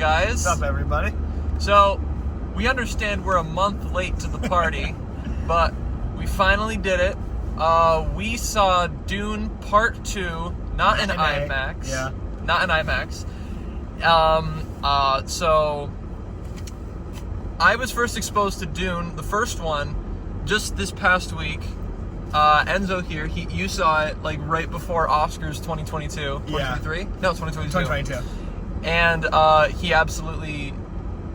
guys? What's up, everybody? So, we understand we're a month late to the party, but we finally did it. We saw Dune Part 2, not in IMAX. Yeah. Not in IMAX. So, I was first exposed to Dune, the first one, just this past week. Enzo here, you saw it like right before Oscars 2022. 2023? Yeah. No, 2022. 2022. And he absolutely...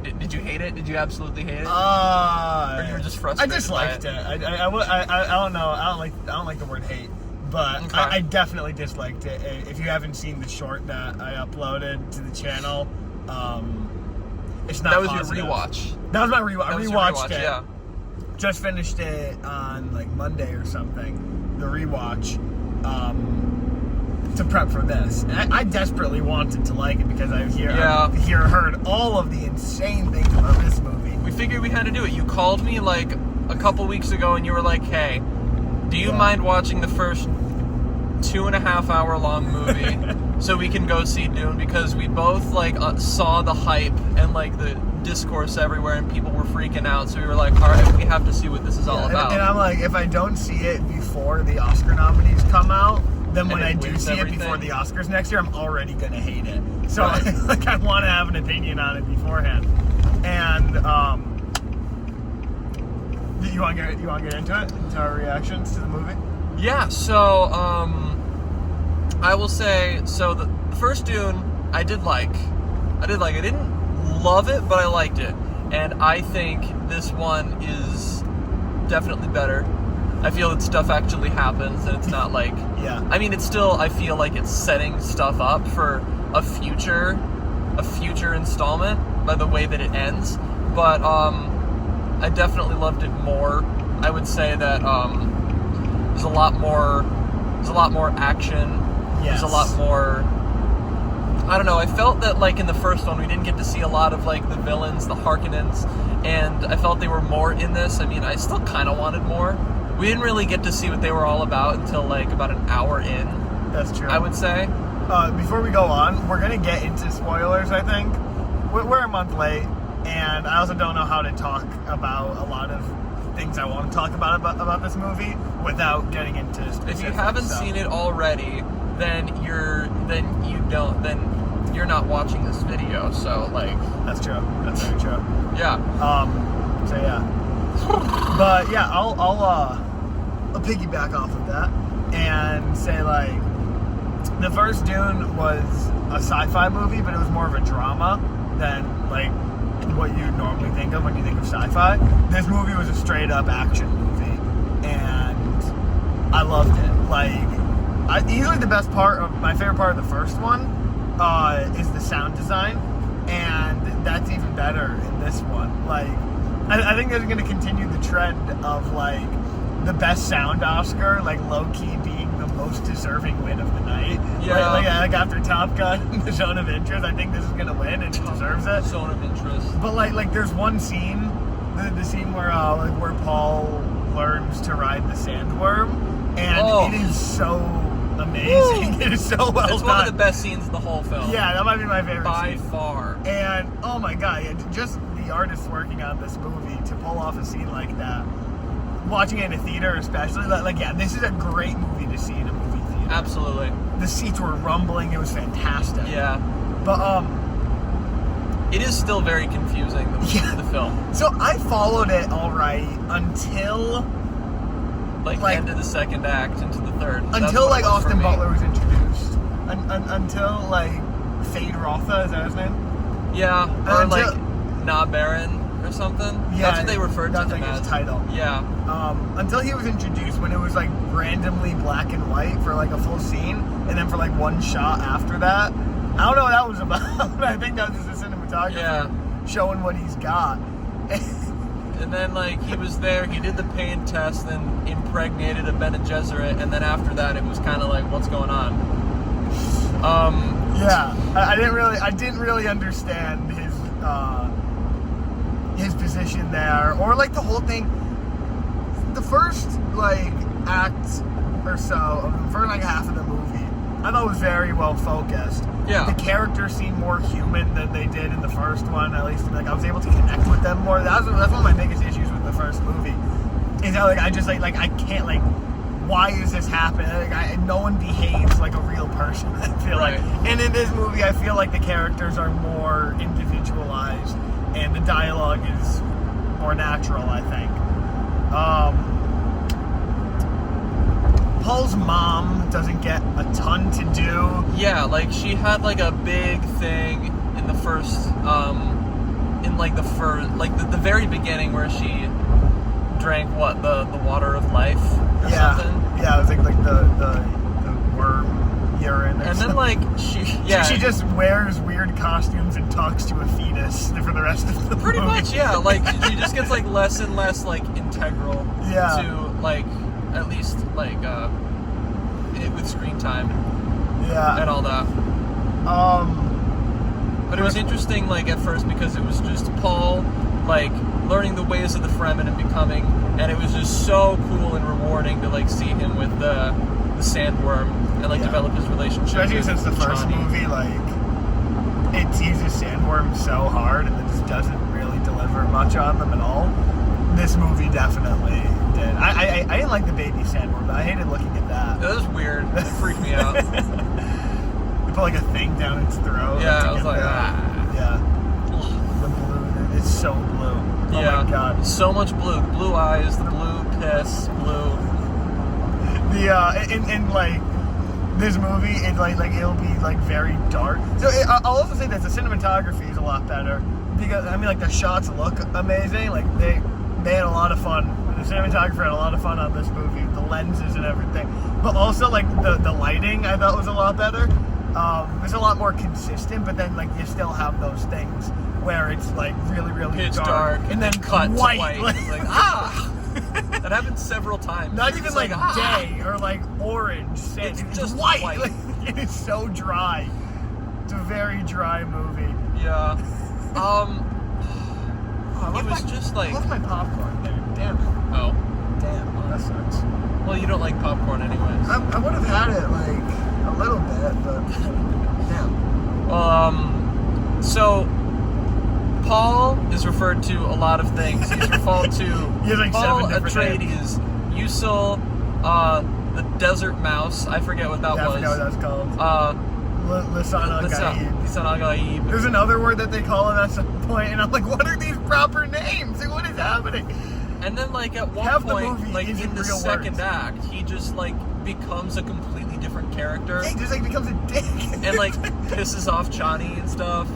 Did you hate it? Did you absolutely hate it? Or you were just frustrated? I disliked it. I don't know. I don't like the word hate, but Okay. I definitely disliked it. If you haven't seen the short that I uploaded to the channel, it's not. That was positive. your rewatch. That was my rewatch. I rewatched it. Yeah. Just finished it on like Monday or something. The rewatch. To prep for this, and I desperately wanted to like it because I've heard all of the insane things about this movie. We figured we had to do it. You called me like a couple weeks ago and you were like, hey, do you mind watching the first 2.5 hour long movie so we can go see Dune? Because we both like saw the hype and like the discourse everywhere and people were freaking out, so we were like, all right, we have to see what this is all about. And I'm like, if I don't see it before the Oscar nominees come out, then when I do see it before the Oscars next year, I'm already gonna hate it. So right. like, I want to have an opinion on it beforehand. And you want to get into it, into our reactions to the movie? Yeah. So I will say, so the first Dune I did like. I didn't love it, but I liked it, and I think this one is definitely better. I feel that stuff actually happens, and it's not like... Yeah. I mean, it's still... I feel like it's setting stuff up for a future installment by the way that it ends. But I definitely loved it more. I would say that there's a lot more action. Yes. There's a lot more... I don't know, I felt that like in the first one we didn't get to see a lot of like the villains, the Harkonnens, and I felt they were more in this. I mean, I still kind of wanted more. We didn't really get to see what they were all about until like about an hour in. That's true. I would say. Before we go on, we're going to get into spoilers, I think. We're a month late, and I also don't know how to talk about a lot of things I want to talk about this movie without getting into specifics. If you haven't seen it already, then you're not watching this video, so like... That's true. That's very true. Yeah. So yeah. But yeah, I'll piggyback off of that and say, like, the first Dune was a sci-fi movie, but it was more of a drama than like what you normally think of when you think of sci-fi. This movie was a straight up action movie, and I loved it. Like, easily the best part of my favorite part of the first one is the sound design, and that's even better in this one. Like, I think they're going to continue the trend of like the best sound Oscar, like low-key being the most deserving win of the night. Yeah. Like after Top Gun, The Zone of Interest, I think this is going to win and it deserves it. Zone of Interest. But like there's one scene, the scene where Paul learns to ride the sandworm, and it is so amazing. Woo. It is so well done. It's one of the best scenes in the whole film. Yeah, that might be my favorite by scene. far. And oh my god, just the artists working on this movie to pull off a scene like that. Watching it in a theater especially, this is a great movie to see in a movie theater. Absolutely. The seats were rumbling, it was fantastic. Yeah. But it is still very confusing, the film. So I followed it alright until like end of the second act into the third. Until like Austin Butler was introduced. Until like Fade Rotha, is that his name? Yeah. Or like Na Baron or something. Yeah, that's what they referred to him as. His title. Yeah. Until he was introduced, when it was like randomly black and white for like a full scene, and then for like one shot after that. I don't know what that was about. I think that was just a cinematographer showing what he's got. And then like he was there, he did the pain test, then impregnated a Bene Gesserit, and then after that it was kind of like, what's going on? Yeah, I didn't really understand his position there, or like the whole thing. The first like act or so of the first like half of the movie I thought it was very well focused. Yeah. The characters seemed more human than they did in the first one. At least, like, I was able to connect with them more. That's one of my biggest issues with the first movie. Is how, like, I just like I can't, like, why is this happening? Like, no one behaves like a real person, I feel like. And in this movie, I feel like the characters are more individualized and the dialogue is more natural, I think. Paul's mom doesn't get a ton to do. Yeah, like, she had, like, a big thing in the first, the very beginning where she drank, what, the water of life or something? Yeah, it was like the worm urine or and something. then, like, she just wears weird costumes and talks to a fetus for the rest of the pretty movie. much, yeah, like, she just gets, like, less and less, like, integral to, like, at least, like, with screen time and all that. But it was interesting, like, at first, because it was just Paul, like, learning the ways of the Fremen and becoming, and it was just so cool and rewarding to, like, see him with the sandworm and, like, develop his relationship. Especially since the first Chani. movie, like, it teases sandworms so hard and it just doesn't really deliver much on them at all. This movie definitely did. I didn't like the baby sandworm, but I hated looking at that. That was weird. It freaked me out. They put, like, a thing down its throat. Yeah, to I was get like, the blue. It's so blue. Oh yeah. my god. So much blue. The blue eyes, the blue piss, blue. In like this movie, it like it'll be like very dark. So I'll also say that the cinematography is a lot better because I mean, like, the shots look amazing. Like they had a lot of fun. The cinematographer had a lot of fun on this movie. The lenses and everything, but also like the lighting I thought was a lot better. It's a lot more consistent, but then, like, you still have those things where it's like really Pitch dark and then cut white. to white. It's like, ah! That happened several times. Not even It's like day or like orange. It's It's just white. white. Like, it is so dry. It's a very dry movie. Yeah. I It was just like, I left my popcorn there. Damn it. oh, Damn. That sucks. well, you don't like popcorn anyways. I would have had it like a little bit, but damn. So Paul is referred to a lot of things. He's referred to He has, like, Paul 7 different names. Atreides, Usul, the Desert Mouse. I forget what that I was. forgot what that was called. Lisan Lisan al-Gaib. There's another word that they call him at some point, and I'm like, what are these proper names? Like, what is happening? And then, like, at one Half the point, movie like, isn't in the real second words. act, he just, like, becomes a completely different character. He just, like, becomes a dick. And, like, pisses off Chani and stuff.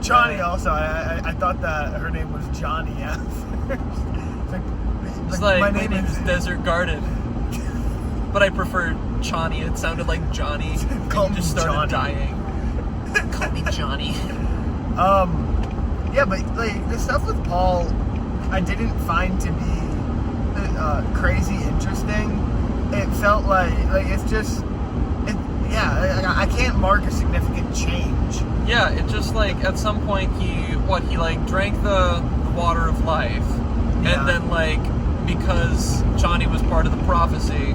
Johnny also. I thought that her name was Johnny at first. It's like, my my name name is is Desert Garden. But I prefer Chani. It sounded like Johnny. And Call you just me started Johnny. dying. Call me Johnny. Yeah, but like the stuff with Paul, I didn't find to be crazy interesting. It felt like it's just, I can't mark a significant change. Yeah, it just, like, at some point he like drank the water of life, Yeah. and then, like, because Chani was part of the prophecy,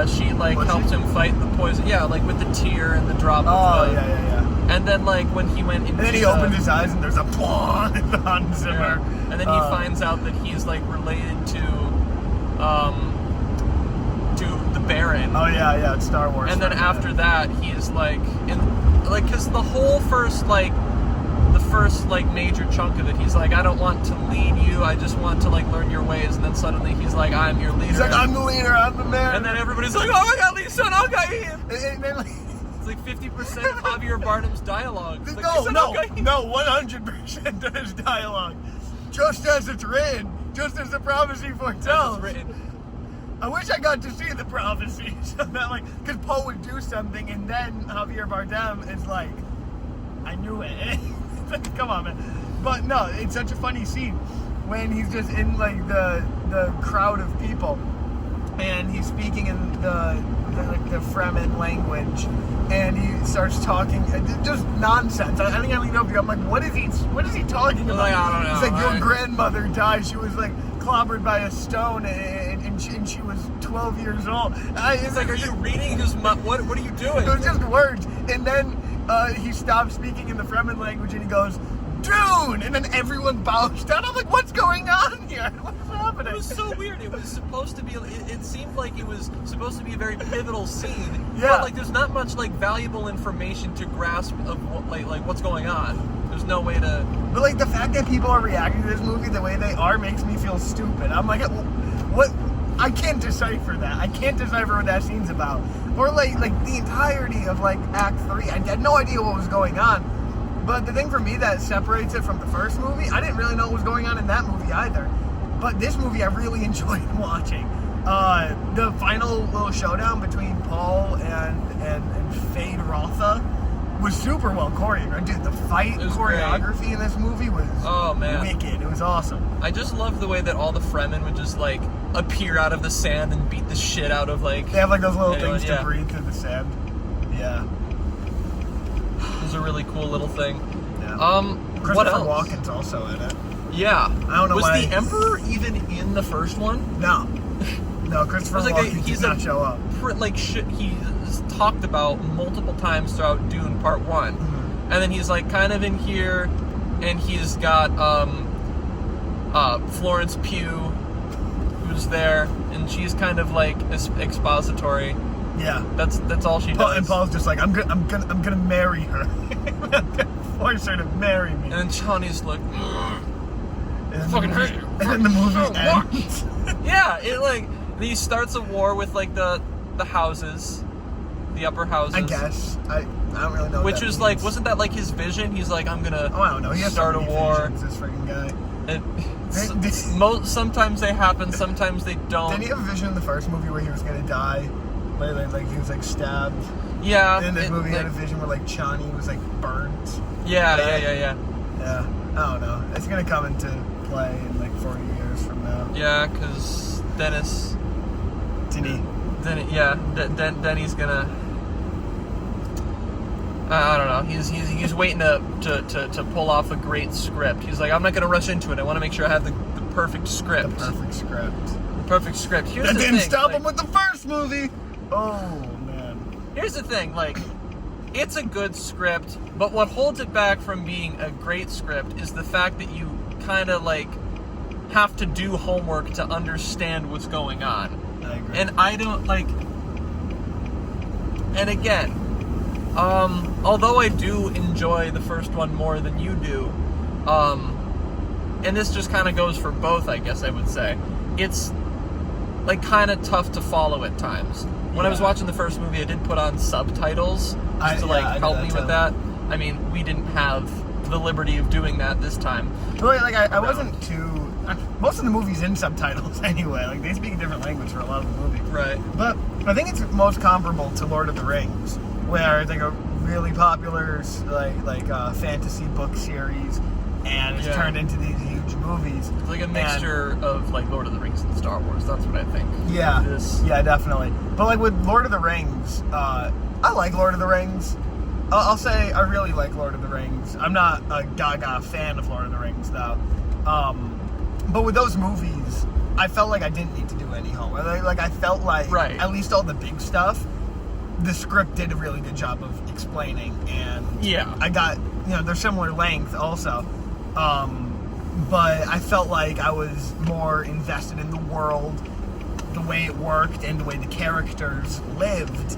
she, like, Was helped she? him fight the poison. Yeah, like with the tear and the drop. Oh, of the, yeah. And then, like, when he went into And then he opens his eyes and there's a plon in the Hans Zimmer. Yeah. And then he finds out that he's, like, related to the Baron. Oh yeah, it's Star Wars. And then stuff, after that, he's like, because the whole first major chunk of it, he's like, I don't want to lead you, I just want to, like, learn your ways. And then suddenly he's like, I'm your leader. He's like, I'm the leader, I'm the man. And then everybody's like, oh my god, Lisan al-Gaib. And then, like, It's like 50% of Javier Bardem's dialogue. It's like, no, Lisan no, al-Gaib. no, 100% of his dialogue. Just as it's written, just as the prophecy foretells. It's written. I wish I got to see the prophecy, so that, like, because Poe would do something, and then Javier Bardem is like, I knew it. Come on, man. But no, it's such a funny scene when he's just in, like, the crowd of people, and he's speaking in the Fremen language, and he starts talking just nonsense. I think I leaned over to you. I'm like, what is he talking about? Like, I don't know. He's like, your grandmother died. She was, like, clobbered by a stone, and she was 12 years old. He's like, are you reading? What are you doing? It was just words. And then he stopped speaking in the Fremen language and he goes, Dune! And then everyone bows down. I'm like, what's going on here? What's happening? It was so weird. It was supposed to be, it seemed like it was supposed to be a very pivotal scene. Yeah. But, like, there's not much, like, valuable information to grasp of, like what's going on. There's no way to... But, like, the fact that people are reacting to this movie the way they are makes me feel stupid. I'm like, what? I can't decipher that. I can't decipher what that scene's about. Or, like the entirety of, like, Act 3. I had no idea what was going on. But the thing for me that separates it from the first movie, I didn't really know what was going on in that movie either. But this movie I really enjoyed watching. The final little showdown between Paul and Fade Rotha was super well choreographed. Dude, the fight choreography great. In this movie was wicked. It was awesome. I just love the way that all the Fremen would just, like, appear out of the sand and beat the shit out of, like... They have, like, those little things to breathe through the sand. Yeah. It was a really cool little thing. Yeah. What else? Christopher Walken's also in it. Yeah. I don't know was why. the Emperor even in the first one? No. No, Christopher Walken did not show up. He's talked about multiple times throughout Dune Part 1. Mm-hmm. And then he's, like, kind of in here, and he's got Florence Pugh, who's there, and she's kind of, like, expository. Yeah, that's all she does. And Paul's just like, I'm gonna marry her. I'm gonna force her to marry me. And then Chani's like, and fucking hate you. And then the movie So ends. Yeah, it like he starts a war with like the houses, the upper houses. I guess I don't really know. Which what that was means. like, wasn't that like his vision? He's like, I'm gonna I don't know. He has start so a many war. visions, this freaking guy. Sometimes they happen, sometimes they don't. Didn't he have a vision in the first movie where he was gonna die? Like he was like stabbed. Yeah. And in this movie, he like, had a vision where like Chani was like burnt. Yeah. Yeah. I don't know. It's gonna come into play in like 40 years from now. Yeah, because Dennis. Denny's gonna. I don't know. He's waiting to pull off a great script. He's like, I'm not gonna rush into it. I want to make sure I have the perfect script. The perfect script. The perfect script. Here's That the didn't thing, stop like, him with the first movie. Oh man. Here's the thing, like, it's a good script, but what holds it back from being a great script is the fact that you kind of like have to do homework to understand what's going on. I agree. And I don't like. And again, although I do enjoy the first one more than you do, and this just kind of goes for both, I guess I would say, it's like kind of tough to follow at times. When I was watching the first movie, I did put on subtitles just to like help me with that. I mean, we didn't have the liberty of doing that this time. But like I wasn't too. Most of the movie's in subtitles anyway. Like they speak a different language for a lot of the movie. Right. But I think it's most comparable to Lord of the Rings, where it's like a really popular fantasy book series, and it's turned into these huge movies. It's like a mixture of like Lord of the Rings and Star Wars. That's what I think. Yeah. Yeah, definitely. But like with Lord of the Rings, I like Lord of the Rings. I'll say I really like Lord of the Rings. I'm not a gaga fan of Lord of the Rings though. But with those movies, I felt like I didn't need to do any homework. Like I felt like at least all the big stuff, the script did a really good job of explaining, and I got they're similar length also. But I felt like I was more invested in the world, the way it worked, and the way the characters lived.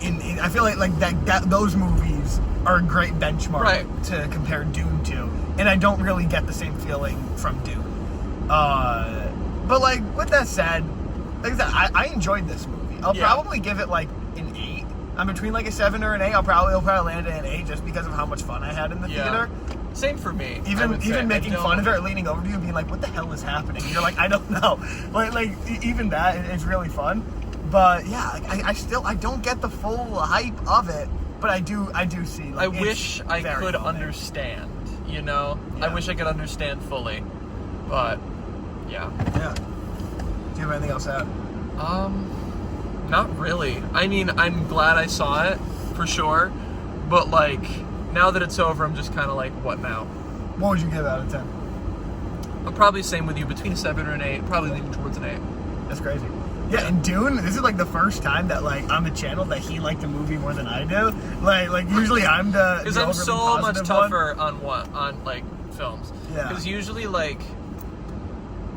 I feel like that those movies are a great benchmark to compare Dune to, and I don't really get the same feeling from Dune. But like with that said, like I said, I enjoyed this movie. I'll probably give it like an 8. I'm between like a 7 or an 8. I'll probably land at an 8 just because of how much fun I had in the theater. Same for me. Even making fun of it or leaning over to you and being like, what the hell is happening? You're like, I don't know. Like even that, it's really fun. But yeah, I don't get the full hype of it, but I do see. Like, I wish I could understand. I wish I could understand fully, but yeah. Yeah. Do you have anything else to add? Not really. I mean, I'm glad I saw it for sure, but like now that it's over, I'm just kind of like, what now? What would you give out of 10? I'm probably same with you, between a 7 or an 8. Probably leaning towards an 8. That's crazy. Yeah, and Dune, this is like the first time that like on the channel that he liked the movie more than I do. Like usually I'm the Because I'm overly so much positive tougher on like films. Yeah. Because usually like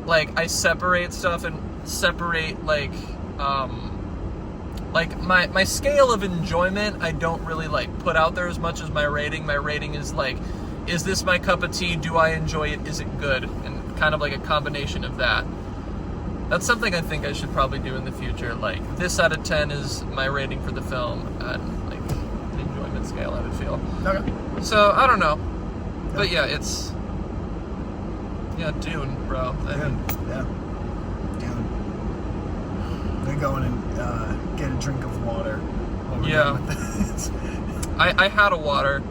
I separate stuff and separate like my scale of enjoyment. I don't really like put out there as much as my rating. My rating is like, is this my cup of tea? Do I enjoy it? Is it good? And kind of like a combination of that. That's something I think I should probably do in the future. Like, this out of 10 is my rating for the film, and like an enjoyment scale, I would feel. Okay. So I don't know, but yeah, it's Dune, bro. I mean, Yeah. Dune. They go in and get a drink of water. while we're Yeah. done with this. I had a water,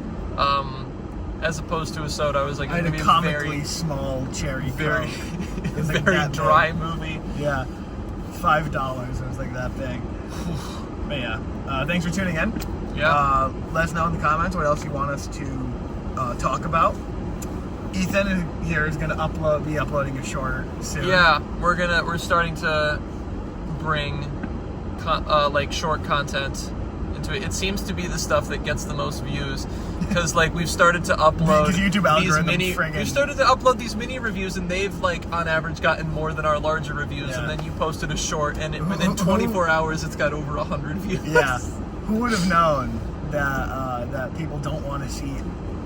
as opposed to a soda. I was like, I had it's a gonna be comically small cherry very, Coke. It was like very that dry big. movie. Yeah, $5. It was like that big. But yeah, thanks for tuning in. Yeah. Let us know in the comments what else you want us to talk about. Ethan here is gonna be uploading a short soon. Yeah, we're starting to bring like short content into it. It seems to be the stuff that gets the most views, because like we've started to upload Because YouTube algorithm friggin'. we started to upload these mini reviews, and they've like on average gotten more than our larger reviews. Yeah. And then you posted a short, and within 24 hours it's got over 100 views. Yeah. Who would have known that people don't want to see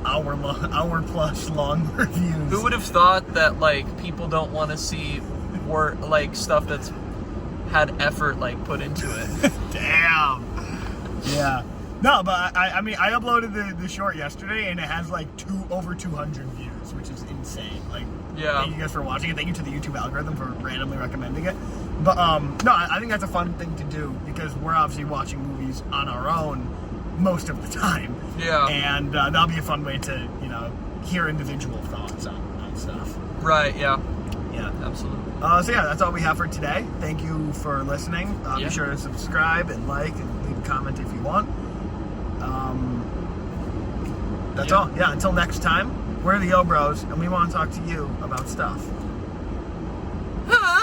hour plus long reviews? Who would have thought that like people don't want to see like stuff that's had effort like put into it? Damn. Yeah. No, but I mean, I uploaded the short yesterday, and it has like over 200 views, which is insane. Like, Yeah. Thank you guys for watching it. Thank you to the YouTube algorithm for randomly recommending it. But no, I think that's a fun thing to do, because we're obviously watching movies on our own most of the time. Yeah. And that'll be a fun way to hear individual thoughts on stuff. Right. Yeah. Yeah. Absolutely. So yeah, that's all we have for today. Thank you for listening. Yeah. Be sure to subscribe and like and leave a comment if you want. That's all. Yeah, until next time, we're the Yo Bros, and we want to talk to you about stuff. Huh?